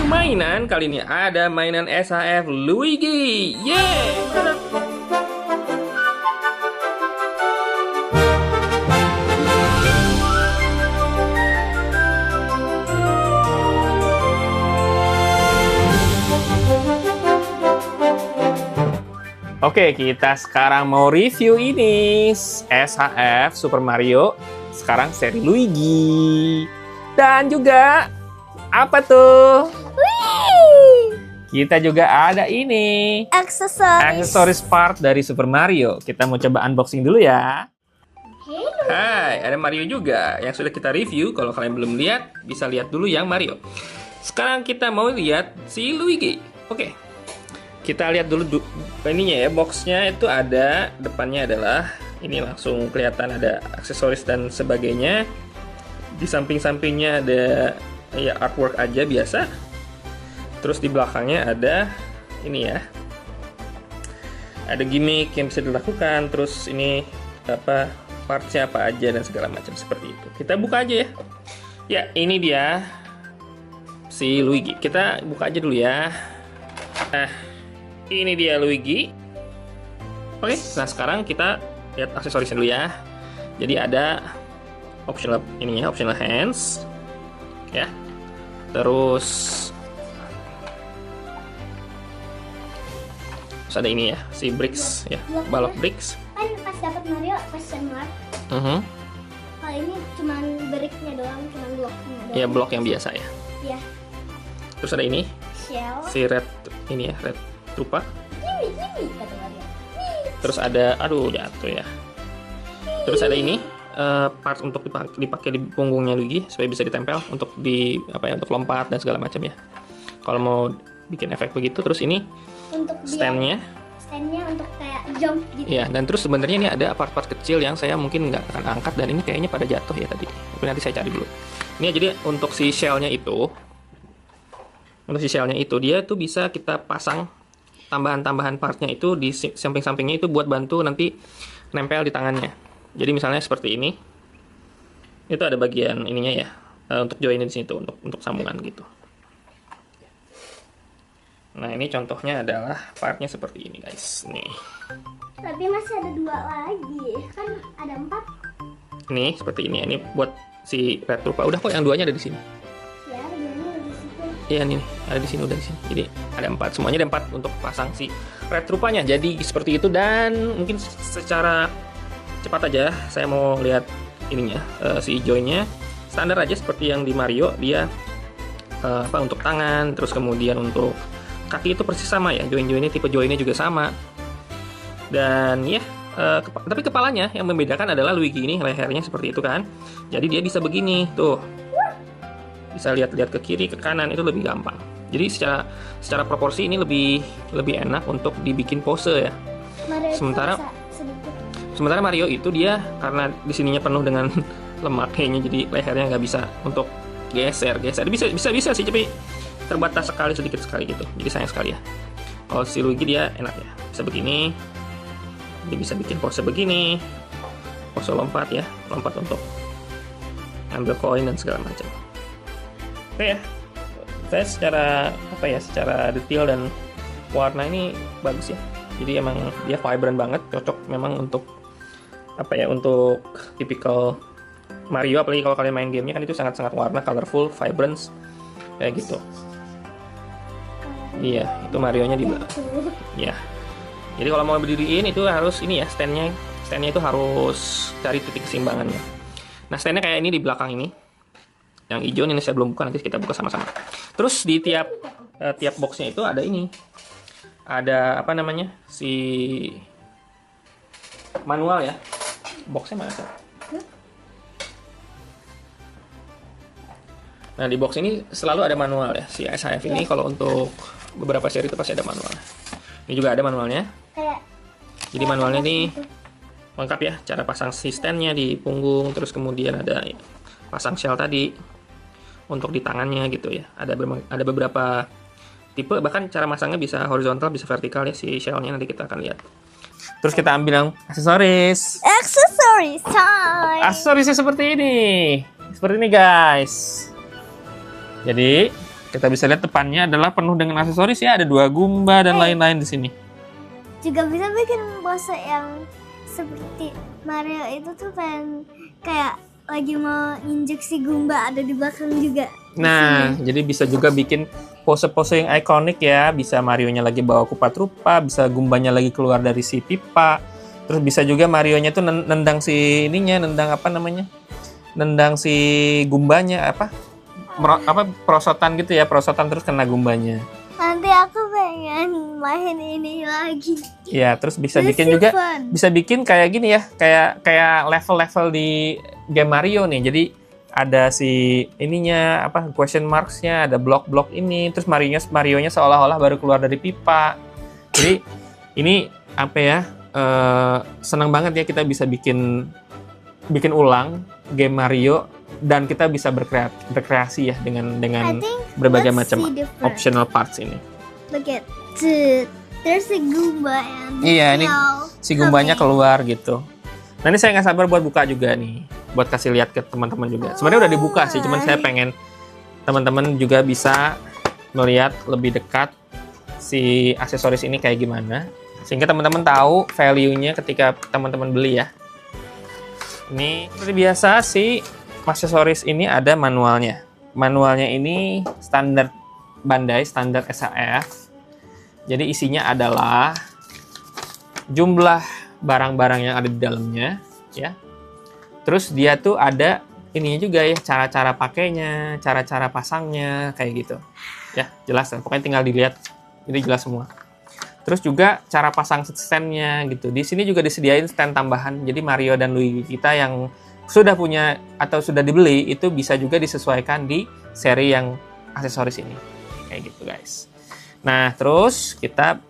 mainan. Kali ini ada mainan SHF Luigi. Yeay! Oke, kita sekarang mau review ini SHF Super Mario. Sekarang seri Luigi. Dan juga apa tuh? Wih! Kita juga ada ini aksesoris part dari Super Mario. Kita mau coba unboxing dulu ya. Hello. Hai, ada Mario juga yang sudah kita review. Kalau kalian belum lihat, bisa lihat dulu yang Mario. Sekarang kita mau lihat si Luigi. Oke. Kita lihat dulu ininya ya, boxnya itu ada, depannya adalah ini langsung kelihatan ada aksesoris dan sebagainya. Di samping-sampingnya ada ya artwork aja biasa. Terus di belakangnya ada ini ya, ada gimmick yang bisa dilakukan. Terus ini apa partsnya apa aja dan segala macam seperti itu. Kita buka aja ya. Ya ini dia si Luigi. Kita buka aja dulu ya. Nah. Ini dia Luigi. Oke, nah sekarang kita lihat aksesorisnya dulu ya. Jadi ada optional ininya, optional hands, ya. Terus ada ini ya, si bricks ya, balok bricks. Kan pas dapat Mario question mark. Kalau ini cuman bricknya doang, cuman bloknya doang. Ya blok yang biasa ya. Iya. Terus ada ini, Shell. si red ini ya, red trupa. Gini kata Mario. Terus ada, aduh jatuh ya. Terus ada ini part untuk dipakai di punggungnya Luigi supaya bisa ditempel untuk di apa ya, untuk lompat dan segala macam ya. Kalau mau bikin efek begitu. Terus ini Untuk standnya untuk kayak jump gitu. ya. Dan terus sebenarnya ini ada part-part kecil yang saya mungkin nggak akan angkat, dan ini kayaknya pada jatuh ya tadi. Tapi nanti saya cari dulu. Ini jadi untuk si shellnya itu, dia tuh bisa kita pasang tambahan-tambahan partnya itu di samping-sampingnya itu buat bantu nanti nempel di tangannya. Jadi misalnya seperti ini, itu ada bagian ininya ya, untuk join di sini tuh untuk sambungan gitu. Nah ini contohnya adalah partnya seperti ini guys. Nih. Tapi masih ada 2 lagi, kan ada 4. Nih seperti ini. Ini buat si red trupa. Udah kok yang 2-nya ada di sini. Ya, duanya ada di situ. Iya nih, ada di sini, udah di sini. Jadi ada 4, semuanya ada 4 untuk pasang si red trupanya. Jadi seperti itu, dan mungkin secara cepat aja saya mau lihat ininya, si joinnya standar aja seperti yang di Mario. Dia apa untuk tangan, terus kemudian untuk kaki itu persis sama ya. Join-joinnya, tipe joinnya juga sama. Dan ya, tapi kepalanya yang membedakan adalah Luigi ini lehernya seperti itu kan. Jadi dia bisa begini tuh. Bisa lihat-lihat ke kiri, ke kanan, itu lebih gampang. Jadi secara proporsi ini lebih enak untuk dibikin pose ya. Mario Sementara Mario itu dia karena di sininya penuh dengan lemak kayaknya, jadi lehernya nggak bisa untuk geser. Bisa sih, tapi terbatas sedikit sekali gitu. Jadi sayang sekali ya. Kalau si Luigi dia enak ya, bisa begini. Dia bisa bikin pose begini, pose lompat ya, lompat untuk ambil koin dan segala macam. Oke ya, saya secara detail dan warna ini bagus ya. Jadi emang dia vibrant banget, cocok memang untuk untuk tipikal Mario, apalagi kalau kalian main gamenya kan itu sangat-sangat warna, colorful, vibrance kayak gitu. Iya, itu Marionya di belakang. Iya. Jadi kalau mau berdiriin itu harus ini ya, standnya itu harus cari titik keseimbangannya. Nah standnya kayak ini di belakang ini. Yang hijau ini saya belum buka, nanti kita buka sama-sama. Terus di tiap boxnya itu ada ini, ada apa namanya, si manual ya. Boxnya mana sih? Nah di box ini selalu ada manual ya. Si SHF ini kalau untuk beberapa seri itu pasti ada manual. Ini juga ada manualnya. Jadi manualnya ini lengkap ya, cara pasang si standnya di punggung, terus kemudian ada pasang shell tadi untuk di tangannya gitu ya. Ada beberapa tipe, bahkan cara masangnya bisa horizontal, bisa vertikal ya si shellnya, nanti kita akan lihat. Terus kita ambil yang aksesoris. Aksesoris time. Aksesorisnya seperti ini guys. Jadi Kita bisa lihat depannya adalah penuh dengan aksesoris ya, ada 2 Goomba dan lain-lain di sini. Juga bisa bikin pose yang seperti Mario itu tuh pengen kayak lagi mau injek si Goomba ada di belakang juga. Nah, jadi bisa juga bikin pose-pose yang ikonik ya. Bisa Mario-nya lagi bawa kupat rupa, bisa Goombanya lagi keluar dari si pipa. Terus bisa juga Mario-nya tuh nendang si ininya, nendang apa namanya? Nendang si Goombanya perosotan gitu ya, perosotan terus kena Goombanya. Nanti aku pengen main ini lagi. Ya, terus bisa bikin juga, bisa bikin kayak gini ya, kayak level-level di game Mario nih. Jadi ada si ininya question marks-nya, ada blok-blok ini, terus Mario-nya seolah-olah baru keluar dari pipa. Jadi ini apa ya? Senang banget ya kita bisa bikin ulang game Mario dan kita bisa berkreasi ya dengan berbagai macam optional parts ini. Look at there's a Goomba and iya, ini si Goombanya keluar gitu. Nah, ini saya nggak sabar buat buka juga nih, buat kasih lihat ke teman-teman juga. Sebenarnya udah dibuka sih, cuman saya pengen teman-teman juga bisa melihat lebih dekat si aksesoris ini kayak gimana, sehingga teman-teman tahu value-nya ketika teman-teman beli ya. Ini seperti biasa sih, aksesoris ini ada manualnya. Manualnya ini standar Bandai, standar SHF. Jadi isinya adalah jumlah barang-barang yang ada di dalamnya, ya. Terus dia tuh ada ininya juga ya, cara-cara pakainya, cara-cara pasangnya, kayak gitu. Ya, jelas lah. Pokoknya tinggal dilihat, ini jelas semua. Terus juga cara pasang stand-nya gitu. Di sini juga disediain stand tambahan. Jadi Mario dan Luigi kita yang sudah punya atau sudah dibeli itu bisa juga disesuaikan di seri yang aksesoris ini. Kayak gitu, guys. Nah, terus kita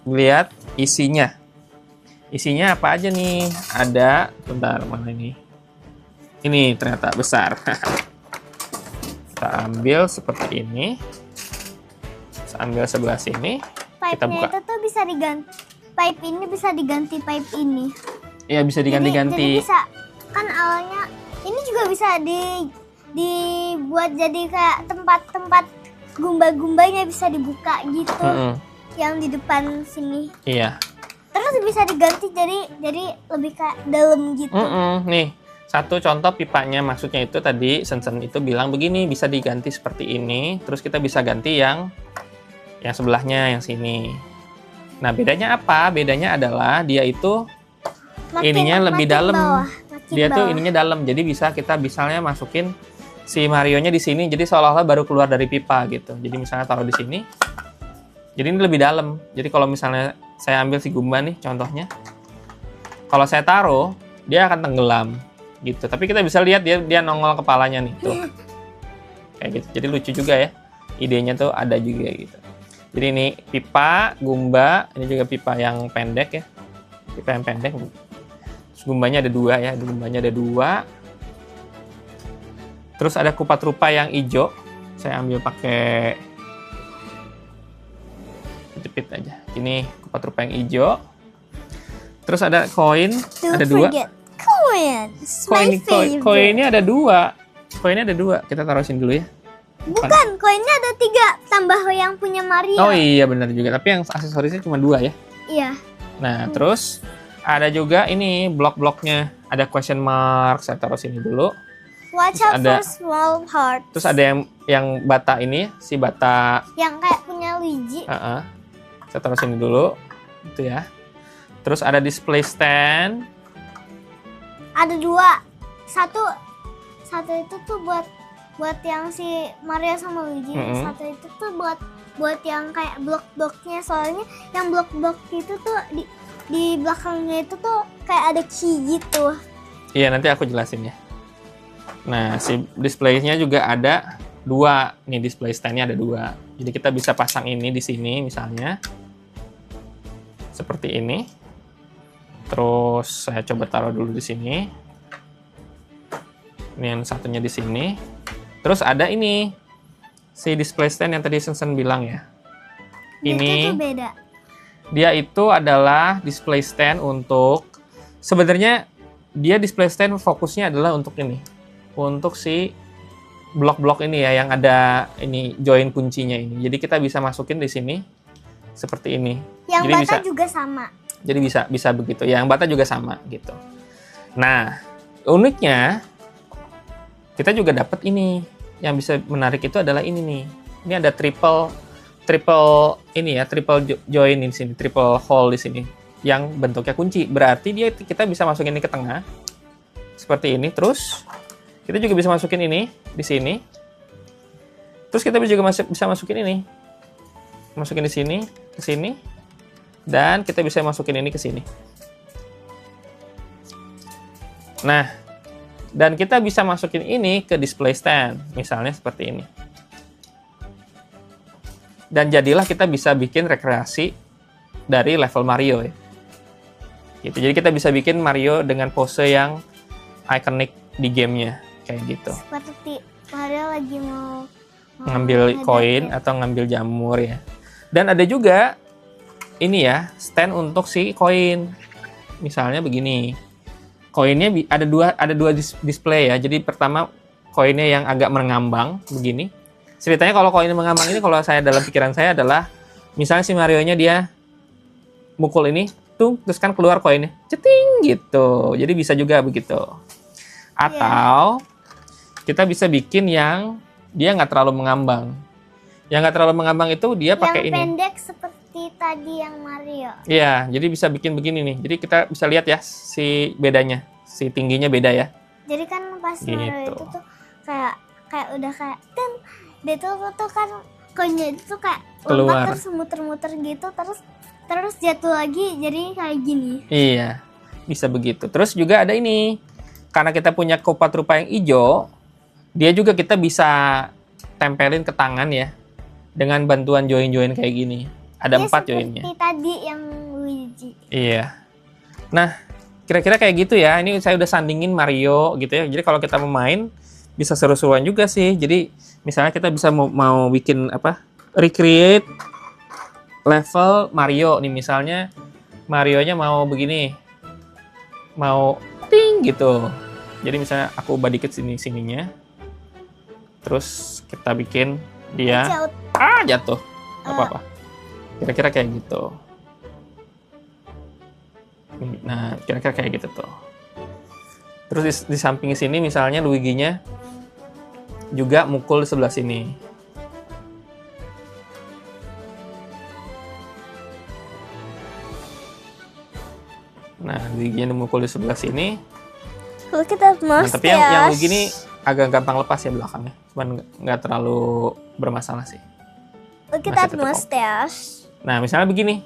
lihat isinya. Isinya apa aja nih? Ada, bentar, mana ini? Ini ternyata besar. Kita ambil seperti ini. Kita ambil sebelah sini. Kita buka. Pipe-nya itu tuh bisa diganti. Pipe ini bisa diganti pipe ini. Iya, bisa diganti-ganti. Jadi bisa, kan awalnya ini juga bisa dibuat jadi kayak tempat-tempat Goomba-Goombanya bisa dibuka gitu. Yang di depan sini. Iya. Terus bisa diganti jadi lebih kayak dalam gitu. Nih, satu contoh pipanya, maksudnya itu tadi Sen-sen itu bilang begini, bisa diganti seperti ini, terus kita bisa ganti yang sebelahnya, yang sini. Nah, bedanya apa? Bedanya adalah dia itu ininya lebih dalam. Dia tuh ininya dalam, jadi kita misalnya masukin si Mario-nya di sini, jadi seolah-olah baru keluar dari pipa gitu. Jadi misalnya taruh di sini, jadi ini lebih dalam. Jadi kalau misalnya saya ambil si Goomba nih contohnya, kalau saya taruh, dia akan tenggelam gitu. Tapi kita bisa lihat dia nongol kepalanya nih tuh, kayak gitu. Jadi lucu juga ya, idenya tuh ada juga gitu. Jadi ini pipa Goomba, ini juga pipa yang pendek ya, pipa yang pendek. Terus Goombanya ada 2 ya, Goombanya ada 2. Terus ada kupat rupa yang hijau, saya ambil pakai jepit aja. Ini kupat rupa yang hijau. Terus ada koin, ada 2. Koinnya ada 2. Koinnya ada 2. Kita taruh sini dulu ya. Bukan, koinnya ada 3 tambah yang punya Mario. Oh iya benar juga. Tapi yang aksesorisnya cuma 2 ya. Iya. Nah terus ada juga ini blok-bloknya. Ada question mark. Saya taruh sini dulu. Watch out for small heart. Terus ada yang bata ini, si bata. Yang kayak punya Luigi. Saya taruh sini dulu, itu ya. Terus ada display stand. Ada 2. Satu itu tuh buat yang si Mario sama Luigi. Satu itu tuh buat yang kayak blok-bloknya. Soalnya yang blok-blok itu tuh di belakangnya itu tuh kayak ada key gitu. Iya, nanti aku jelasin ya. Nah, si display-nya juga ada 2. Nih display stand-nya ada 2. Jadi kita bisa pasang ini di sini misalnya. Seperti ini. Terus saya coba taruh dulu di sini. Ini yang satunya di sini. Terus ada ini. Si display stand yang tadi Sen-sen bilang ya. Ini itu beda. Dia itu adalah display stand untuk, sebenarnya dia display stand fokusnya adalah untuk ini. Untuk si blok-blok ini ya yang ada ini join kuncinya ini. Jadi kita bisa masukin di sini seperti ini. Yang Jadi bata juga sama. Jadi bisa begitu. Yang bata juga sama gitu. Nah, uniknya kita juga dapat ini. Yang bisa menarik itu adalah ini nih. Ini ada triple ini ya, triple join di sini, triple hole di sini yang bentuknya kunci. Berarti kita bisa masukin ini ke tengah. Seperti ini. Terus kita juga bisa masukin ini di sini. Terus kita juga bisa masukin ini. Masukin di sini, ke sini. Dan kita bisa masukin ini ke sini. Nah, dan kita bisa masukin ini ke display stand, misalnya seperti ini. Dan jadilah kita bisa bikin rekreasi dari level Mario ya. Gitu. Jadi kita bisa bikin Mario dengan pose yang ikonik di gamenya kayak gitu. Seperti Mario lagi mau Ngambil koin atau ngambil jamur ya. Dan ada juga ini ya, stand untuk si koin. Misalnya begini. Koinnya ada dua display ya. Jadi pertama koinnya yang agak mengambang begini. Ceritanya kalau koin mengambang ini kalau saya dalam pikiran saya adalah misalnya si Mario-nya dia mukul ini tuh terus kan keluar koinnya ceting gitu. Jadi bisa juga begitu. Atau kita bisa bikin yang dia nggak terlalu mengambang. Yang nggak terlalu mengambang itu dia pakai ini. Yang pendek seperti tadi yang Mario. Iya, jadi bisa bikin begini nih. Jadi kita bisa lihat ya si bedanya, si tingginya beda ya. Jadi kan pas Gitu. Mario itu tuh kayak udah kayak dia tuh kan koinnya itu kayak Keluar. lompat terus muter-muter gitu terus jatuh lagi jadi kayak gini. Iya, bisa begitu. Terus juga ada ini, karena kita punya kopat rupa yang hijau, dia juga kita bisa tempelin ke tangan ya, dengan bantuan join-join kayak gini. Ada 4 joinnya. Seperti tadi yang Luigi. Iya. Nah, kira-kira kayak gitu ya. Ini saya udah sandingin Mario gitu ya. Jadi kalau kita mau main, bisa seru-seruan juga sih. Jadi misalnya kita bisa mau bikin recreate level Mario nih, misalnya Mario-nya mau begini, mau ting gitu. Jadi misalnya aku ubah dikit sininya, terus kita bikin dia jatuh, nggak apa-apa. Kira-kira kayak gitu. Nah, kira-kira kayak gitu tuh. Terus di samping sini misalnya Luigi-nya juga mukul di sebelah sini. Nah, Luigi-nya mukul di sebelah sini. Kalau kita Nah, tapi yang Luigi ini agak gampang lepas ya belakangnya. Cuman nggak terlalu bermasalah sih. Look at that mustache. Nah, misalnya begini.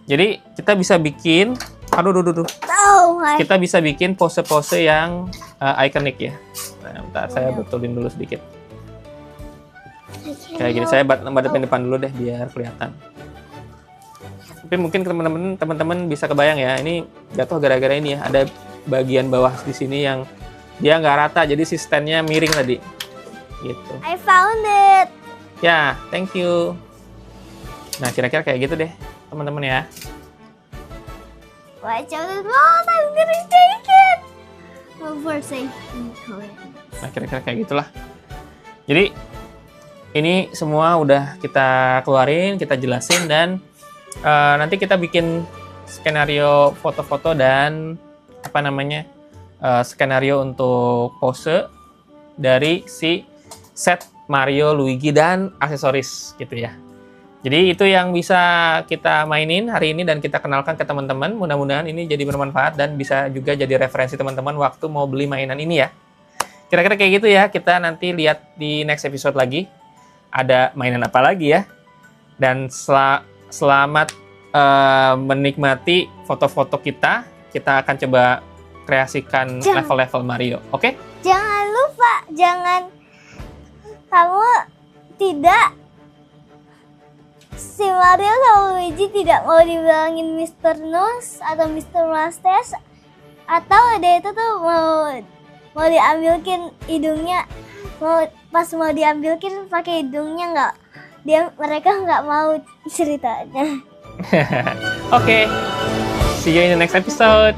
Jadi, kita bisa bikin Oh my. kita bisa bikin pose-pose yang ikonik ya. Nah, bentar, saya betulin dulu sedikit. Kayak gini, saya hadapin depan dulu deh biar kelihatan. Tapi mungkin teman-teman bisa kebayang ya, ini jatuh gara-gara ini ya. Ada bagian bawah di sini yang dia nggak rata, jadi si stand-nya miring tadi. Gitu. I found it. Ya, thank you. Nah, kira-kira kayak gitu deh, teman-teman ya. Watch out, I'm gonna take it. Well, for safety. Nah, kira-kira kayak gitulah. Jadi, ini semua udah kita keluarin, kita jelasin, dan nanti kita bikin skenario foto-foto dan skenario untuk pose dari si set Mario, Luigi, dan aksesoris gitu ya. Jadi itu yang bisa kita mainin hari ini dan kita kenalkan ke teman-teman. Mudah-mudahan ini jadi bermanfaat dan bisa juga jadi referensi teman-teman waktu mau beli mainan ini ya. Kira-kira kayak gitu ya. Kita nanti lihat di next episode lagi. Ada mainan apa lagi ya. Dan selamat menikmati foto-foto kita. Kita akan coba kreasikan level-level Mario. Oke? Jangan lupa, kamu tidak si Mario sama Luigi tidak mau dibilangin Mr. Nose atau Mr. Mustache, atau dia itu tuh mau diambilkin hidungnya, pas mau diambilkin pakai hidungnya mereka nggak mau ceritanya. Oke. See you in the next episode.